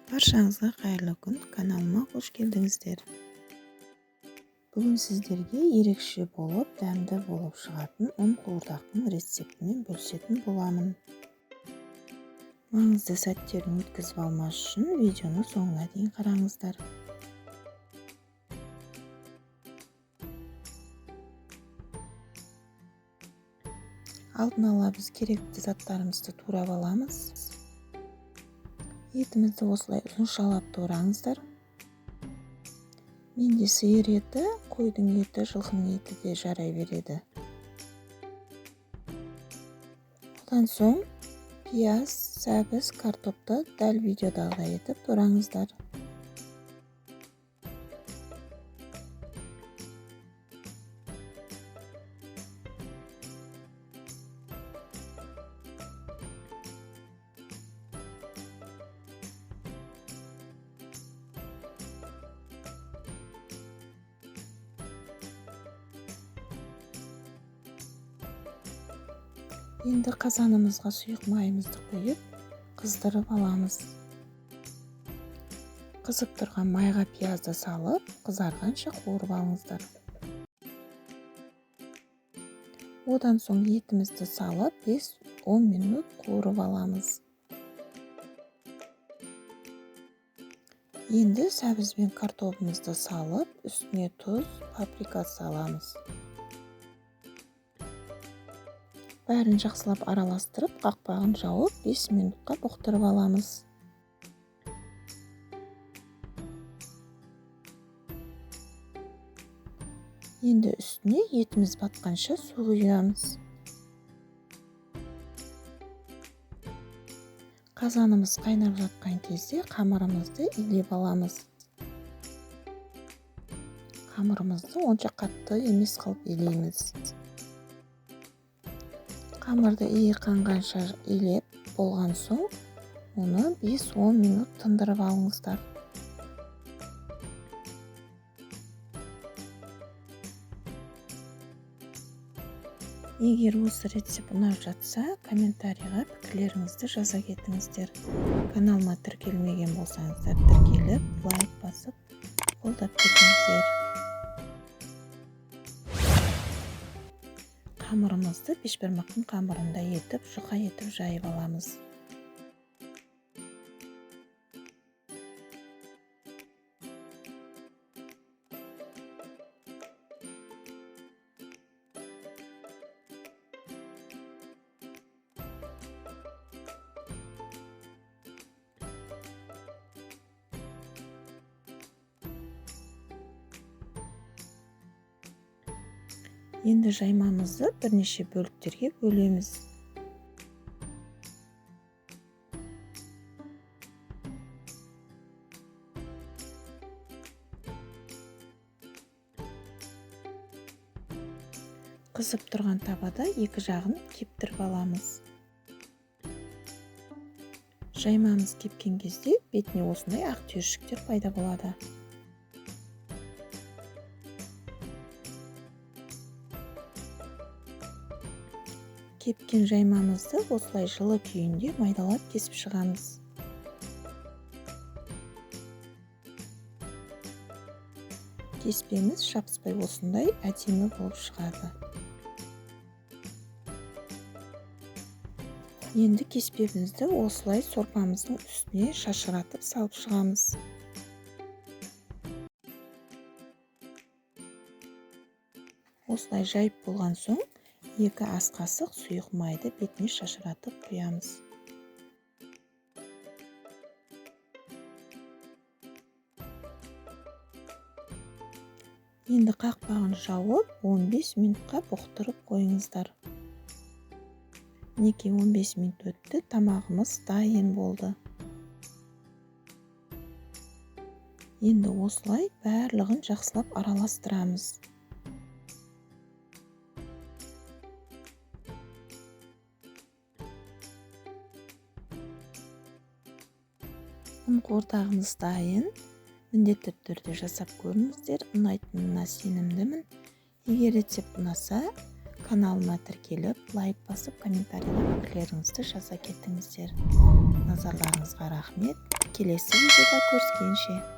Баршаңызға қайырлы күн, каналыма қош келдіңіздер. Бүгін сіздерге ерекше болып, дәмді болып шығатын ұн қуырдақтың рецептімен бөлісетін боламын. Маңызды сәттерін өткізіп алмас үшін видеоны соңына дейін қараңыздар. Алдын ала біз керекті заттарымызды турап аламыз. Етімізді осылай ұзыншалап тураңыздар. Менде сиыр еті, қойдың еті, жылқының еті де жарай береді. Одан соң пияз, сәбіз, картопты дәл видеодағыдай етіп тураңыздар. Енді қазанымызға сұйық майымызды қойып, қыздырып аламыз. Қызып тұрған майға пиязды салып, қызарғанша қуырып алыңыздар. Одан соң етімізді салып, 5-10 минут қуырып аламыз. Енді сәбіз бен картопымызды салып, үстіне тұз, паприка саламыз. Бәрін жақсылап араластырып, қақпағын жауып, 5 минутқа бұқтырып аламыз. Енді үстіне етіміз батқанша су құямыз. Қазанымыз қайнап жатқан кезде қамырымызды илеп аламыз. Қамырымызды онша қатты емес қылып илейміз. Қамырды иі қанғанша илеп болған соң, оны 5-10 минут тындырып алыңыздар. Егер осы рецепт ұнап жатса, комментарийға пікірлеріңізді жаза кетіңіздер. Каналыма тіркелмеген болсаңыздар, тіркеліп, лайк басып, қолдап кетіңіздер. Қамырымызды бешбармақтың қамырында етіп, жұқа етіп жайып аламыз. Енді жаймамызды бірнеше бөліктерге бөлеміз. Қызып тұрған табада екі жағын кептіріп аламыз. Жаймамыз кепкен кезде бетіне осындай ақ түйіршіктер пайда болады. Кепкен жаймамызды осылай жылы күйінде майдалап кесіп шығамыз. Кеспеміз шапыспай осындай әдемі болып шығады. Енді кеспемізді осылай сорпамыздың үстіне шашыратып салып шығамыз. Осылай жайып болған соң, 2 ас қасық сұйық майды бетіне шашыратып құямыз. Енді қақпағын жауып, 15 минутқа бұқтырып қойыңыздар. Неге 15 минут өтті, тамағымыз дайын болды. Енді осылай барлығын жақсылап араластырамыз. Ұн қуырдағымыз дайын. Міндетті түрде жасап көріңіздер, ұнайтынына сенімдімін. Егер рецепт ұнаса, каналыма тіркеліп, лайк басып, комментарийға пікірлеріңізді жаза кетіңіздер. Назарларыңызға рахмет. келесі видеода көріскенше.